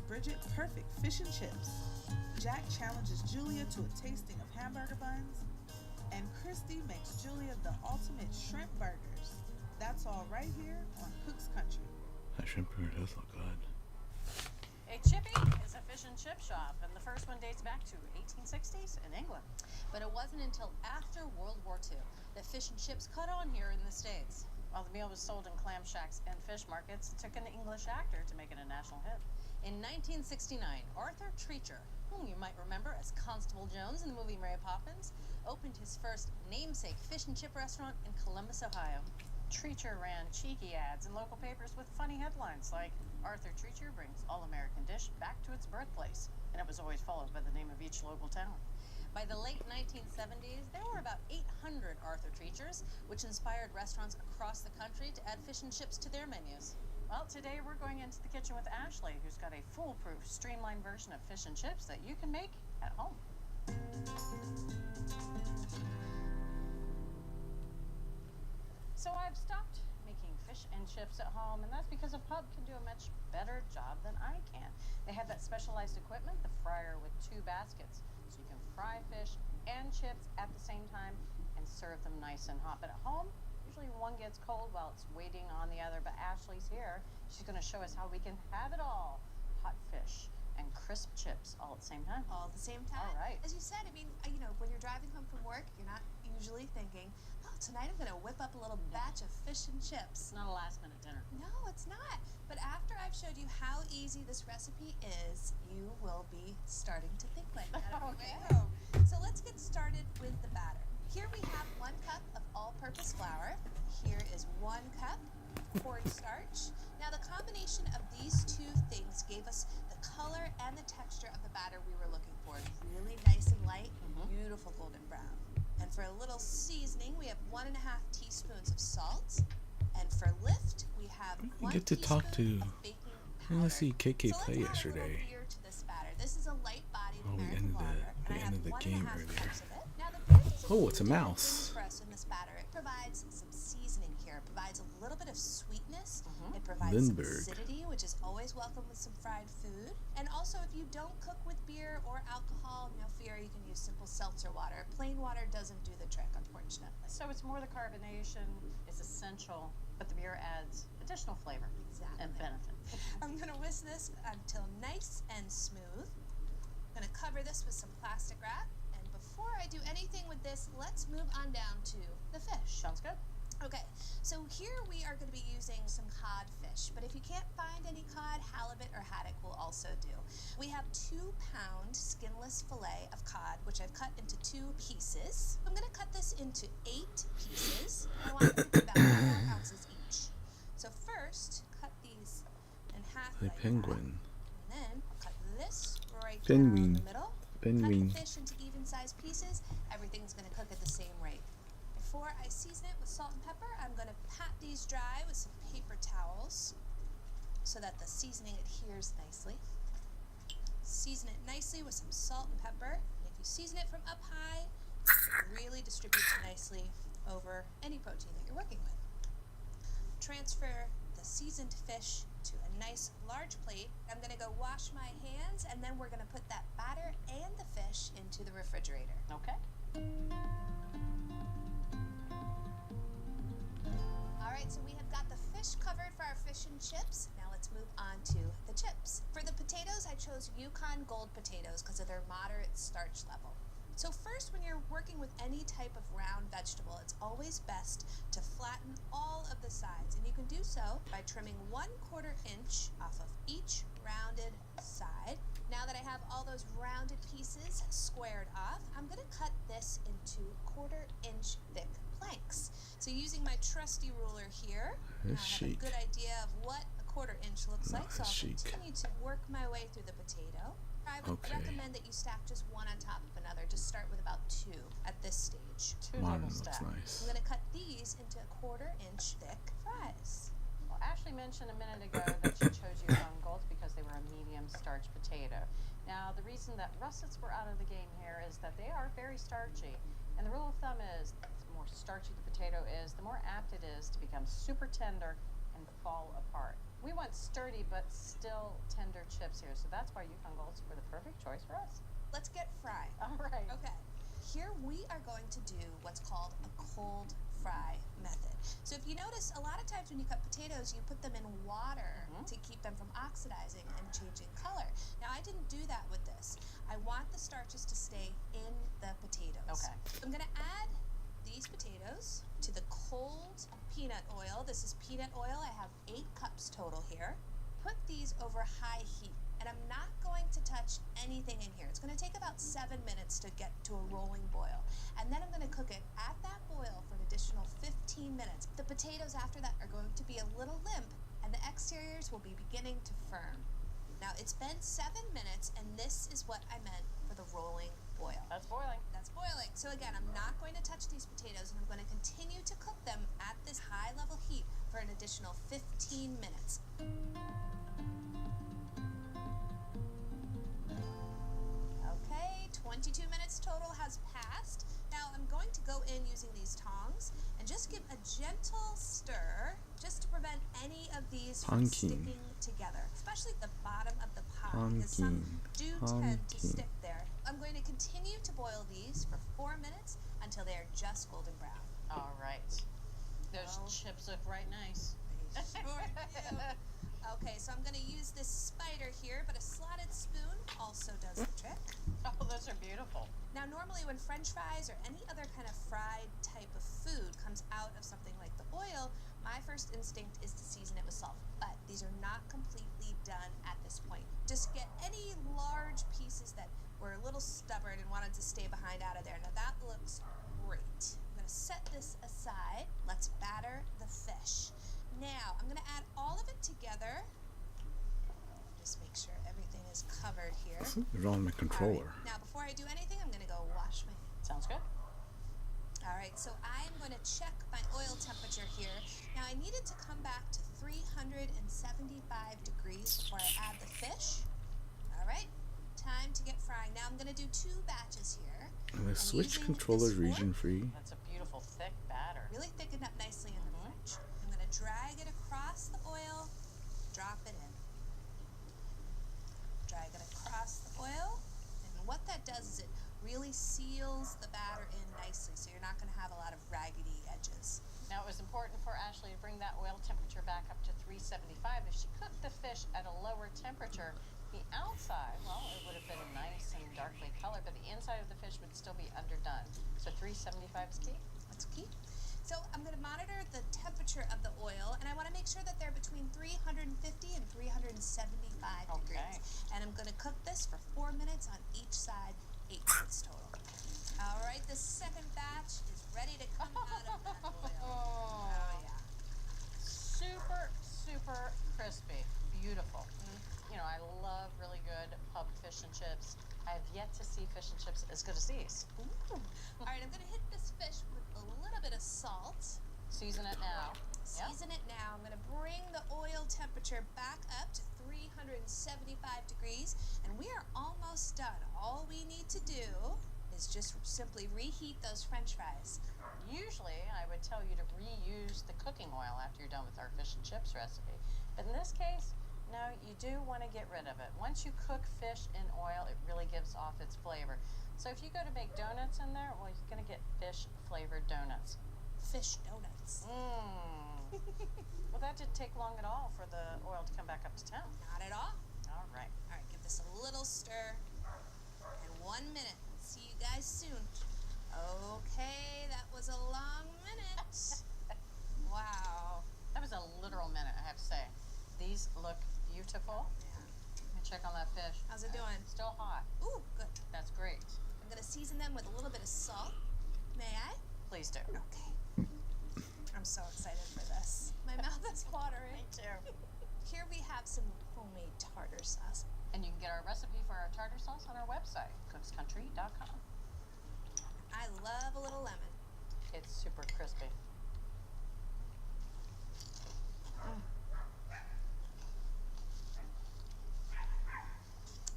Bridget perfect fish and chips. Jack challenges Julia to a tasting of hamburger buns. And Christy makes Julia the ultimate shrimp burgers. That's all right here on Cook's Country. That shrimp burger does look good. A chippy is a fish and chip shop, and the first one dates back to 1860s in England. But it wasn't until after World War II that fish and chips caught on here in the States. While the meal was sold in clam shacks and fish markets, it took an English actor to make it a national hit. In 1969, Arthur Treacher, whom you might remember as Constable Jones in the movie Mary Poppins, opened his first namesake fish and chip restaurant in Columbus, Ohio. Treacher ran cheeky ads in local papers with funny headlines like, Arthur Treacher brings all-American dish back to its birthplace. And it was always followed by the name of each local town. By the late 1970s, there were about 800 Arthur Treachers, which inspired restaurants across the country to add fish and chips to their menus. Well, today we're going into the kitchen with Ashley, who's got a foolproof, streamlined version of fish and chips that you can make at home. So I've stopped making fish and chips at home, and that's because a pub can do a much better job than I can. They have that specialized equipment, the fryer with 2 baskets, so you can fry fish and chips at the same time and serve them nice and hot. But at home, usually one gets cold while it's waiting on the other, but Ashley's here. She's going to show us how we can have it all. Hot fish and crisp chips all at the same time. All at the same time? All right. As you said, I mean, when you're driving home from work, you're not usually thinking, oh, tonight I'm going to whip up a little batch of fish and chips. It's not a last-minute dinner. No, it's not. But after I've showed you how easy this recipe is, you will be starting to think like that on your way home. So let's get started with the batter. Here we have 1 cup of all-purpose flour. Here is 1 cup cornstarch. Now the combination of these 2 things gave us the color and the texture of the batter we were looking for. Really nice and light, beautiful golden brown. And for a little seasoning, we have 1.5 teaspoons of salt. And for lift, we have We 1 get to talk teaspoon to. of baking I powder. want to see KK So play let's add a little yesterday. beer to this batter. This is a light-bodied Oh, we American ended lager, the and I have end of the 1.5 game earlier. cups of it. Now the beer does Oh, it's a few different mouse. things for us in this batter. It provides some seasoning here. It provides a little bit of sweetness. It provides Lindbergh. some acidity, which is always welcome with some fried food. And also, if you don't cook with beer or alcohol, no fear, you can use simple seltzer water. Plain water doesn't do the trick, unfortunately. So it's more the carbonation is essential, but the beer adds additional flavor and benefit. I'm going to whisk this until nice and smooth. I'm going to cover this with some plastic wrap. And before I do anything with this, let's move on down to the fish. Sounds good. Okay, so here we are going to be using some codfish, but if you can't find any cod, halibut or haddock will also do. We have 2-pound skinless fillet of cod, which I've cut into 2 pieces. I'm going to cut this into 8 pieces. I want them to be about 4 ounces each. So first, cut these in half The like penguin. that. And then I'll cut this right Penguin. down the middle. Penguin. Cut the fish into even-sized pieces. Everything's going to cook at the same rate. Before I season it with salt and pepper, I'm going to pat these dry with some paper towels so that the seasoning adheres nicely. Season it nicely with some salt and pepper. If you season it from up high, it really distributes nicely over any protein that you're working with. Transfer the seasoned fish to a nice large plate. I'm going to go wash my hands, and then we're going to put that batter and the fish into the refrigerator. Okay. All right, so we have got the fish covered for our fish and chips. Now let's move on to the chips. For the potatoes, I chose Yukon Gold potatoes because of their moderate starch level. So first, when you're working with any type of round vegetable, it's always best to flatten all of the sides. And you can do so by trimming 1/4 inch off of each rounded side. Now that I have all those rounded pieces squared off, I'm going to cut this into 1/4 inch thick planks. So using my trusty ruler here, I have a chic. good idea of what a 1/4 inch looks like. So I'll chic. continue to work my way through the potato. I would Okay. recommend that you stack just one on top of another. Just start with about 2 at this stage. 2 Mine double looks stack. nice. I'm going to cut these into 1/4 inch thick fries. Well, Ashley mentioned a minute ago that she chose Yukon Golds because they were a medium starch potato. Now, the reason that russets were out of the game here is that they are very starchy. And the rule of thumb is the more starchy the potato is, the more apt it is to become super tender and fall apart. We want sturdy but still tender chips here, so that's why Yukon Golds were the perfect choice for us. Let's get fried. All right. Okay. Here we are going to do what's called a cold fry method. So if you notice, a lot of times when you cut potatoes, you put them in water to keep them from oxidizing and changing color. Now, I didn't do that with this. I want the starches to stay in the potatoes. Okay. I'm gonna add these potatoes to the cold peanut oil. This is peanut oil. I have 8 cups total here. Put these over high heat. And I'm not going to touch anything in here. It's going to take about 7 minutes to get to a rolling boil. And then I'm going to cook it at that boil for an additional 15 minutes. The potatoes after that are going to be a little limp, and the exteriors will be beginning to firm. Now, it's been 7 minutes, and this is what I meant for the rolling boil. That's boiling. That's boiling. So again, I'm not going to touch these potatoes, and I'm going to continue to cook them at this high level heat for an additional 15 minutes. Okay, 22 minutes total has passed. Now I'm going to go in using these tongs and just give a gentle stir just to prevent any of these from sticking together, especially the bottom of the pot, because some do tend to stick there. I'm going to continue to boil these for 4 minutes until they are just golden brown. All right. Those chips look right nice. They sure do. Okay, so I'm going to use this spider here, but a slotted spoon also does the trick. Oh, those are beautiful. Now, normally when French fries or any other kind of fried type of food comes out of something like the oil, my first instinct is to season it with salt. But these are not completely done at this point. Just get any large pieces that were a little stubborn and wanted to stay behind out of there. Now, that looks great. I'm going to set this aside. Let's batter the fish. Now, I'm going to add all of it together. Just make sure everything is covered here. Something's wrong with my controller. Right. Now, before I do anything, I'm going to go wash my hands. Sounds good. All right, so I'm going to check my oil temperature here. Now, I need it to come back to 375 degrees before I add the fish. All right, time to get frying. Now, I'm going to do 2 batches here. And the I'm Switch using controller this region fork. free. That's a beautiful thick batter. Really thickened up nicely in the fridge. I'm going to drag it across the oil, drop it in. Drag it across the oil, and what that does is it really seals the batter in nicely, so you're not going to have a lot of raggedy edges. Now, it was important for Ashley to bring that oil temperature back up to 375. If she cooked the fish at a lower temperature, the outside, well, it would have been nice and darkly colored, but the inside of the fish would still be underdone. So 375 is key? That's key. So I'm going to monitor the temperature of the oil, and I want to make sure that they're between 350 and 375 degrees. And I'm going to cook this for 4 minutes on each side, 8 minutes total. All right, the second batch is ready to come out of that oil. Oh, yeah. Super, super crispy. Beautiful. You know, I love really good pub fish and chips. I have yet to see fish and chips as good as these. Ooh. All right, I'm going to hit this fish with a little bit of salt. Season it now. Season it now. I'm going to bring the oil temperature back up to 375 degrees, and we are almost done. All we need to do is just simply reheat those French fries. Usually, I would tell you to reuse the cooking oil after you're done with our fish and chips recipe. But in this case, no, you do want to get rid of it. Once you cook fish in oil, it really gives off its flavor. So if you go to make donuts in there, well, you're going to get fish-flavored donuts. Fish donuts. Well, that didn't take long at all for the oil to come back up to temp. Not at all. All right. All right, give this a little stir. And 1 minute. See you guys soon. Okay, that was a long minute. Wow. That was a literal minute, I have to say. These look beautiful. Yeah. Let me check on that fish. How's it doing? Still hot. Ooh, good. That's great. I'm going to season them with a little bit of salt. May I? Please do. Okay. I'm so excited for this. My mouth is watering. Me too. Here we have some homemade tartar sauce. And you can get our recipe for our tartar sauce on our website, cookscountry.com. I love a little lemon. It's super crispy.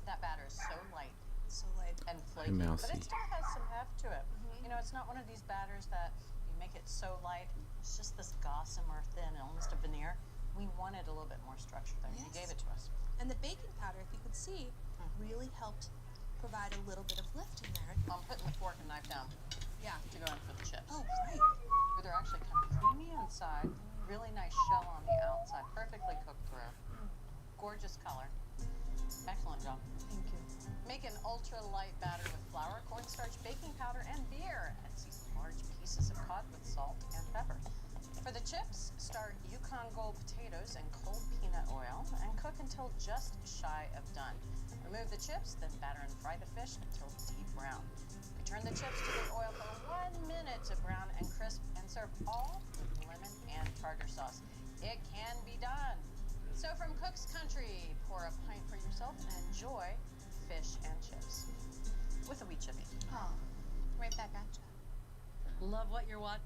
That batter is so light So light. and flaky, mouthy. but it still has some heft to it. You know, it's not one of these batters that you make it so light, it's just this gossamer thin, almost a veneer. We wanted a little bit more structure there. You Yes. gave it to us. And the baking powder, if you could see, really helped provide a little bit of lift in there. I'm putting the fork and knife down Yeah. to go in for the chips. Oh, right. They're actually kind of creamy inside, really nice shell on the outside, perfectly cooked through. Gorgeous color. Excellent job. Thank you. Make an ultra light batter with flour, cornstarch, baking powder, and beer. Add seasoned large pieces of cod with salt and pepper. For the chips, start Yukon Gold potatoes in cold peanut oil and cook until just shy of done. Remove the chips, then batter and fry the fish until deep brown. Return the chips to the oil for 1 minute to brown and crisp, and serve all with lemon and tartar sauce. It can be done. So from Cook's Country, pour a pint for yourself and enjoy fish and chips with a wee chippy. Oh, right back at you. Love what you're watching.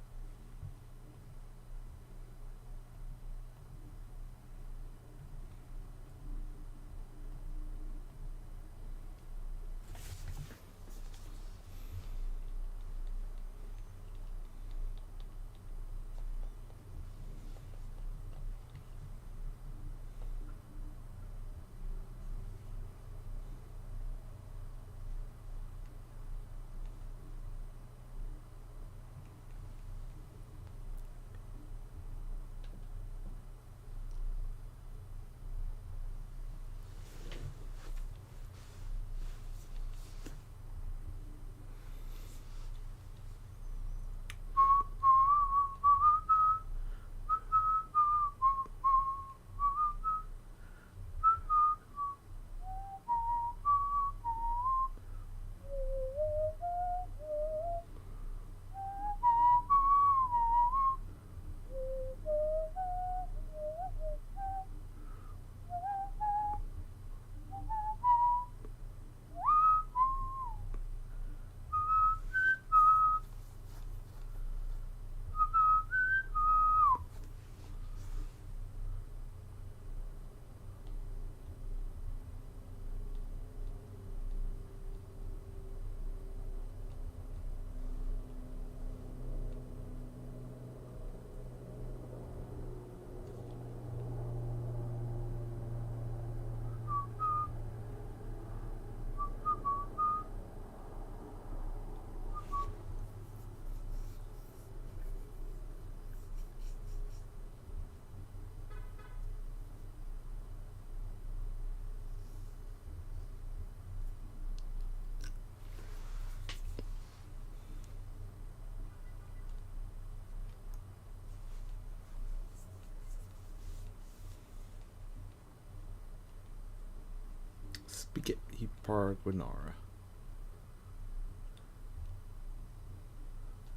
Spaghetti carbonara.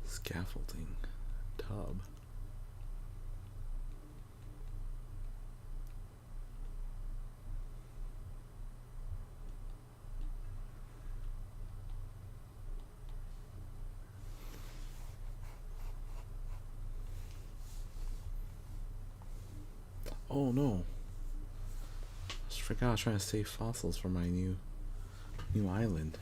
Scaffolding. Tub. Oh no. I just forgot I was trying to save fossils for my new island.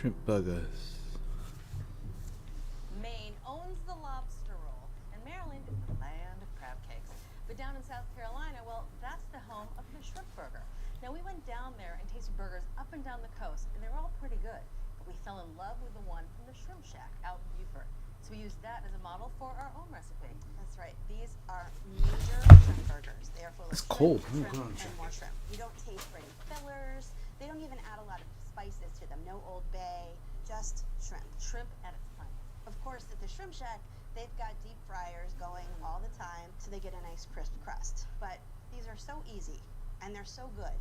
Shrimp burgers. Maine owns the lobster roll, and Maryland is the land of crab cakes. But down in South Carolina, well, that's the home of the shrimp burger. Now, we went down there and tasted burgers up and down the coast, and they were all pretty good. But we fell in love with the one from the Shrimp Shack out in Beaufort. So we used that as a model for our own recipe. That's right. These are major shrimp burgers. They are full of It's shrimp, cold. Oh, shrimp, God. and more shrimp. You don't taste for any fillers. They don't even add a lot of spices to them. No Old Bay, just shrimp. Shrimp at its finest. Of course, at the Shrimp Shack, they've got deep fryers going all the time, so they get a nice crisp crust. But these are so easy, and they're so good,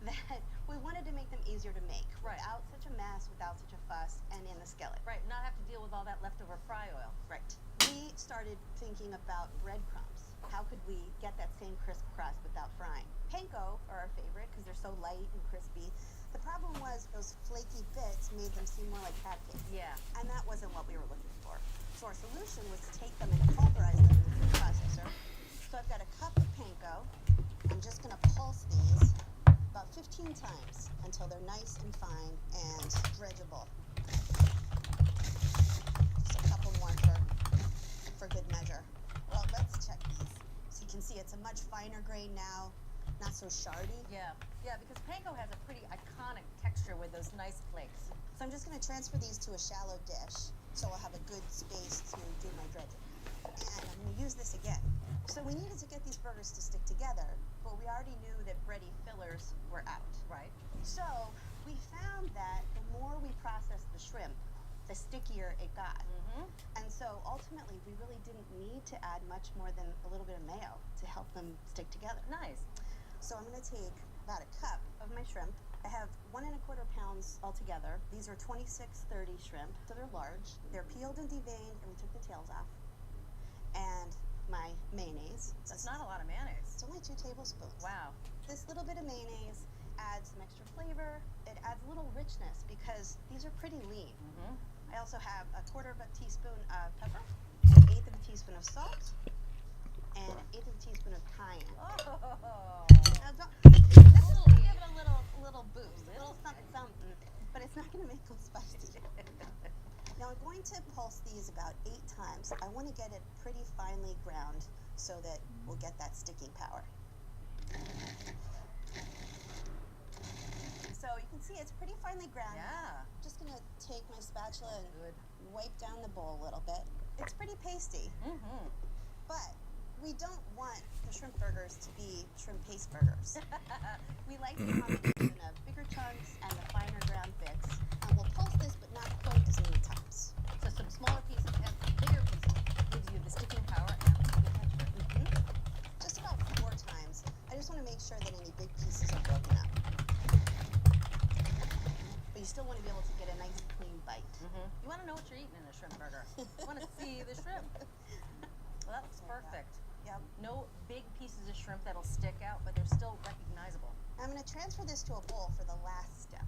that we wanted to make them easier to make, Right. without such a mess, without such a fuss, and in the skillet. Right, not have to deal with all that leftover fry oil. Right. We started thinking about breadcrumbs. How could we get that same crisp crust without frying? Panko are our favorite because they're so light and crispy. The problem was those flaky bits made them seem more like crab cakes. Yeah. And that wasn't what we were looking for. So our solution was to take them and pulverize them in the food processor. So I've got a cup of panko. I'm just going to pulse these about 15 times until they're nice and fine and dredgeable. Just a couple more for good measure. Well, let's check these. So you can see it's a much finer grain now, not so shardy. Yeah, because panko has a pretty iconic texture with those nice flakes. So I'm just going to transfer these to a shallow dish so I'll have a good space to do my dredging. And I'm going to use this again. So we needed to get these burgers to stick together, but we already knew that bready fillers were out. Right. So we found that the more we processed the shrimp, the stickier it got. Mm-hmm. And so ultimately we really didn't need to add much more than a little bit of mayo to help them stick together. Nice. So I'm going to take about a cup of my shrimp. I have 1 1/4 pounds altogether. These are 2630 shrimp, so they're large. They're peeled and deveined, and we took the tails off. And my mayonnaise. That's not a lot of mayonnaise. It's only 2 tablespoons. Wow. This little bit of mayonnaise adds some extra flavor. It adds a little richness because these are pretty lean. Mm-hmm. I also have a 1/4 teaspoon of pepper, an 1/8 teaspoon of salt, and an 1/8 teaspoon of cayenne. Oh. Now, this is to give it a little boost, a little something, something, but it's not going to make them spicy. Now I'm going to pulse these about 8 times. I want to get it pretty finely ground so that we'll get that sticking power. So you can see it's pretty finely ground. Yeah. I'm just going to take my spatula and Good. wipe down the bowl a little bit. It's pretty pasty, Mm-hmm. but we don't want the shrimp burgers to be shrimp paste burgers. We like the combination of bigger chunks and the finer ground bits. And we'll pulse this, but not quite as many times. So some smaller pieces and some bigger pieces gives you the sticking power and the texture. Just about 4 times. I just want to make sure that any big pieces are broken up. But you still want to be able to get a nice clean bite. Mm-hmm. You want to know what you're eating in a shrimp burger. You want to see the shrimp. Well, that looks perfect. Yep. No big pieces of shrimp that'll stick out, but they're still recognizable. I'm going to transfer this to a bowl for the last step.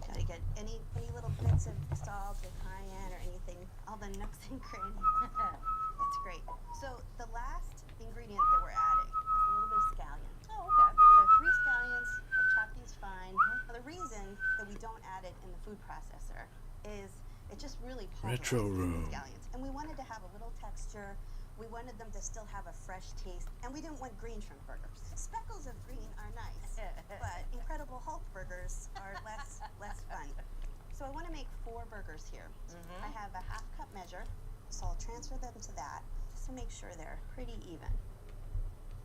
Gotta get any little bits of salt or cayenne or anything, all the nooks and crannies. That's great. So the last ingredient that we're adding is a little bit of scallion. Oh, okay. So 3 scallions, I chop these fine. Now the reason that we don't add it in the food processor is it just really Retro pulverizes room. the scallions. And we wanted to have a little texture. We wanted them to still have a fresh taste, and we didn't want green shrimp burgers. Speckles of green are nice, but Incredible Hulk burgers are less fun. So I want to make 4 burgers here. Mhm. I have a 1/2 cup measure, so I'll transfer them to that just to make sure they're pretty even.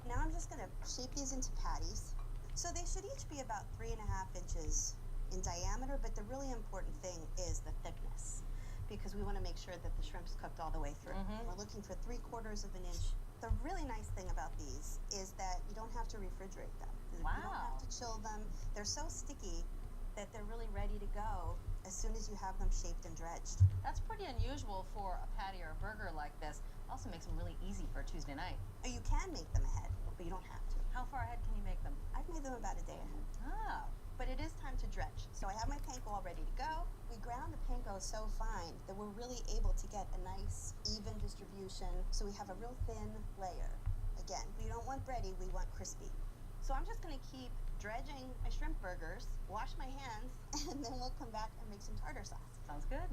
Now I'm just going to shape these into patties. So they should each be about 3.5 inches in diameter, but the really important thing is the thickness, because we want to make sure that the shrimp's cooked all the way through. Mhm. We're looking for 3/4 of an inch. The really nice thing about these is that you don't have to refrigerate them. You don't Wow. have to chill them. They're so sticky that they're really ready to go as soon as you have them shaped and dredged. That's pretty unusual for a patty or a burger like this. Also makes them really easy for a Tuesday night. Or you can make them ahead, but you don't have to. How far ahead can you make them? I've made them about a day ahead. Oh. But it is time to dredge. So I have my panko all ready to go. We ground the panko so fine that we're really able to get a nice, even distribution. So we have a real thin layer. Again, we don't want bready, we want crispy. So I'm just going to keep dredging my shrimp burgers, wash my hands, and then we'll come back and make some tartar sauce. Sounds good.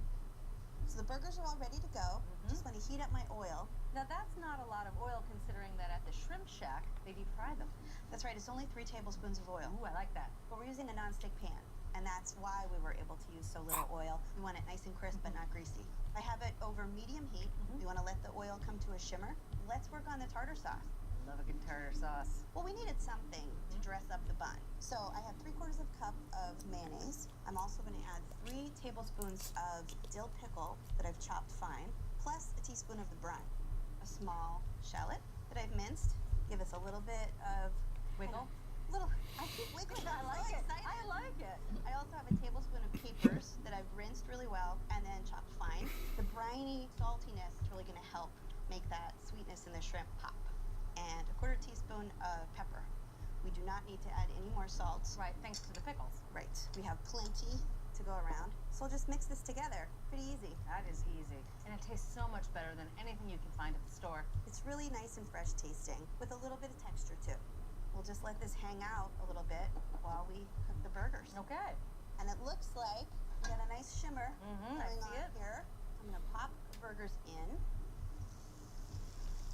So the burgers are all ready to go. Just going to heat up my oil. Now that's not a lot of oil considering that at the Shrimp Shack, they deep fry them. That's right, it's only 3 tablespoons of oil. Ooh, I like that. But we're using a nonstick pan, and that's why we were able to use so little oil. We want it nice and crisp, but not greasy. I have it over medium heat. We want to let the oil come to a shimmer. Let's work on the tartar sauce. Love a good tartar sauce. Well, we needed something to dress up the bun. So I have 3/4 of a cup of mayonnaise. I'm also going to add 3 tablespoons of dill pickle that I've chopped fine, plus a teaspoon of the brine. A small shallot that I've minced. Give us a little bit of Wiggle. I keep wiggling. I I'm like so it. excited. I like it. I also have a tablespoon of capers that I've rinsed really well and then chopped fine. The briny saltiness is really going to help make that sweetness in the shrimp pop. And a 1/4 teaspoon of pepper. We do not need to add any more salt. Right, thanks to the pickles. Right. We have plenty to go around. So we'll just mix this together. Pretty easy. That is easy. And it tastes so much better than anything you can find at the store. It's really nice and fresh tasting with a little bit of texture too. We'll just let this hang out a little bit while we cook the burgers. Okay. And it looks like we got a nice shimmer I going see on it. here. I'm gonna pop the burgers in.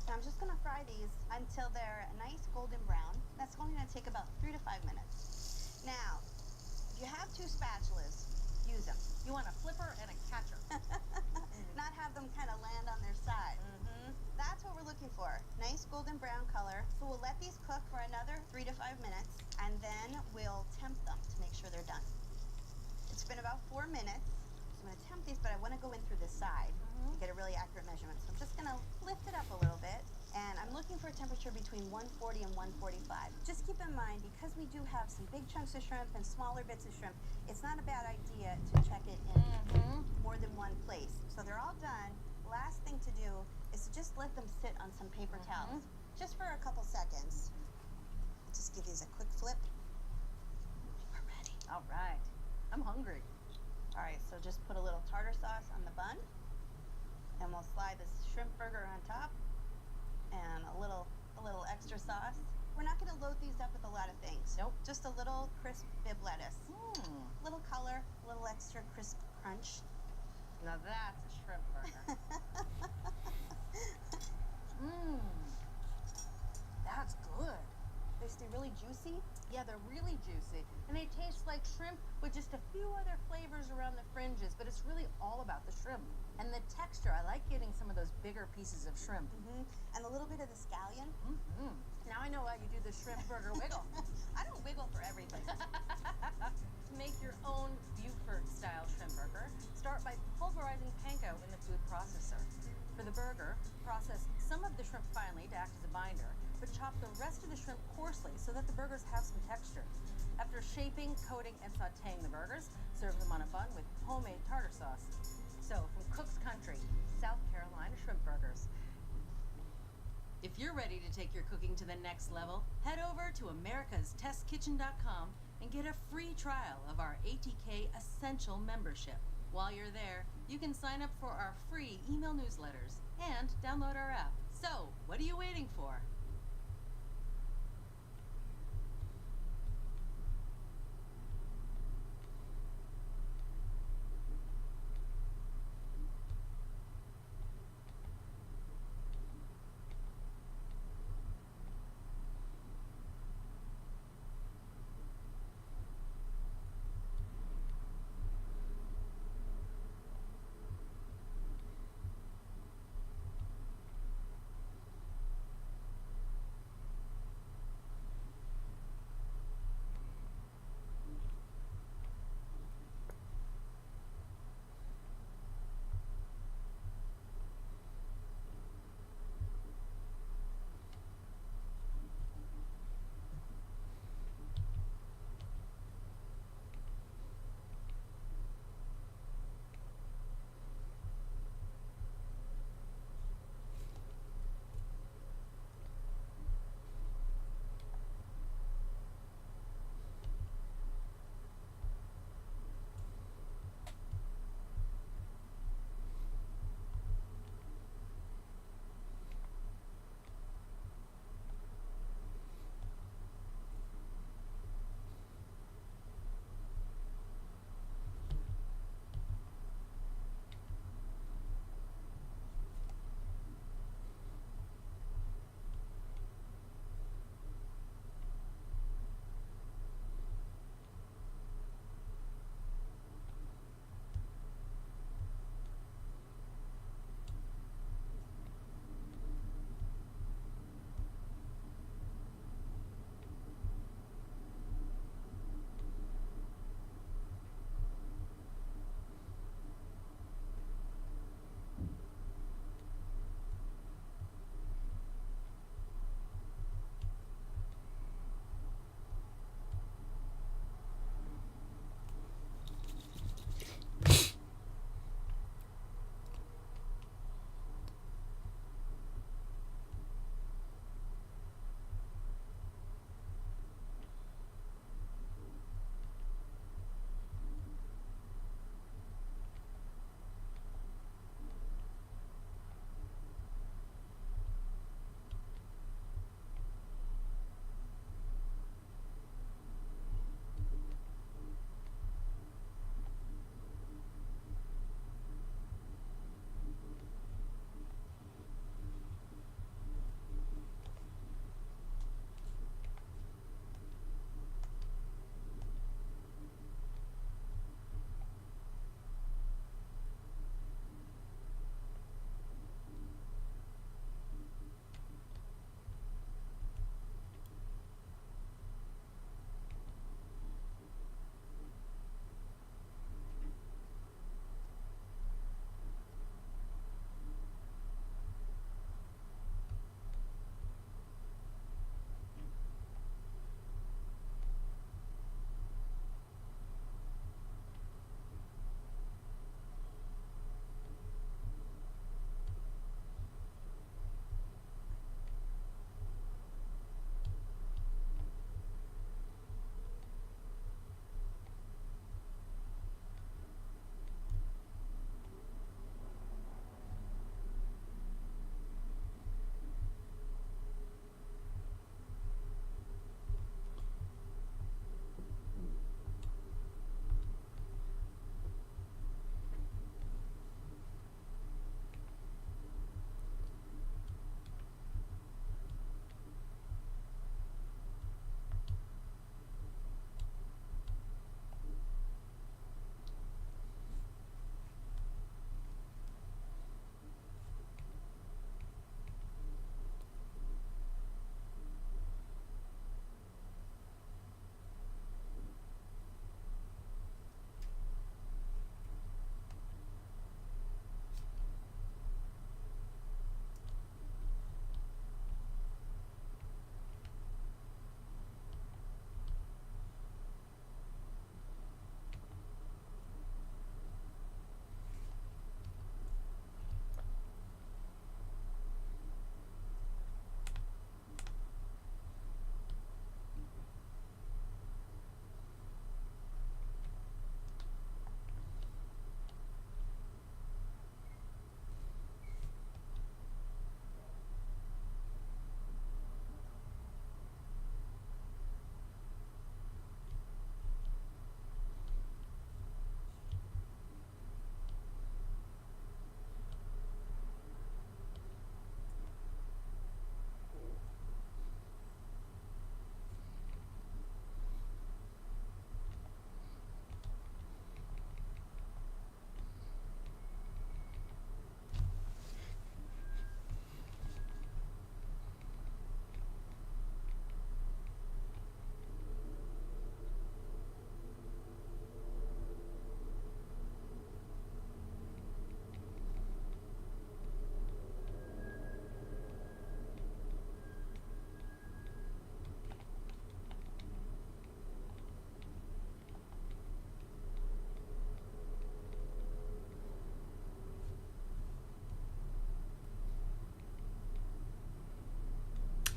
And I'm just gonna fry these until they're a nice golden brown. That's only gonna take about 3 to 5 minutes. Now, if you have 2 spatulas, use them. You want a flipper and a catcher. Not have them kind of land on their side. That's what we're looking for. Nice golden brown color. So we'll let these cook for another 3 to 5 minutes, and then we'll temp them to make sure they're done. It's been about 4 minutes. So I'm gonna temp these, but I wanna go in through the side to get a really accurate measurement. So I'm just gonna lift it up a little bit, and I'm looking for a temperature between 140 and 145. Just keep in mind, because we do have some big chunks of shrimp and smaller bits of shrimp, it's not a bad idea to check it in more than one place. So they're all done. Last thing to do is to just let them sit on some paper towels, just for a couple seconds. Just give these a quick flip. We're ready. All right. I'm hungry. All right, so just put a little tartar sauce on the bun, and we'll slide this shrimp burger on top, and a little extra sauce. We're not going to load these up with a lot of things. Nope. Just a little crisp bib lettuce. Little color, a little extra crisp crunch. Now that's a shrimp burger. That's good. They stay really juicy. Yeah, they're really juicy. And they taste like shrimp with just a few other flavors around the fringes, but it's really all about the shrimp. And the texture, I like getting some of those bigger pieces of shrimp. And a little bit of the scallion. Now I know why you do the shrimp burger wiggle. I don't wiggle for everything. To make your own Buford-style shrimp burger, start by pulverizing panko in the food processor. For the burger, process some of the shrimp finely to act as a binder, but chop the rest of the shrimp coarsely so that the burgers have some texture. After shaping, coating, and sautéing the burgers, serve them on a bun with homemade tartar sauce. So, from Cook's Country, South Carolina shrimp burgers. If you're ready to take your cooking to the next level, head over to americastestkitchen.com and get a free trial of our ATK Essential membership. While you're there, you can sign up for our free email newsletters and download our app. So, what are you waiting for?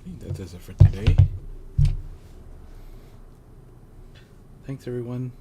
think that does it for today. Thanks everyone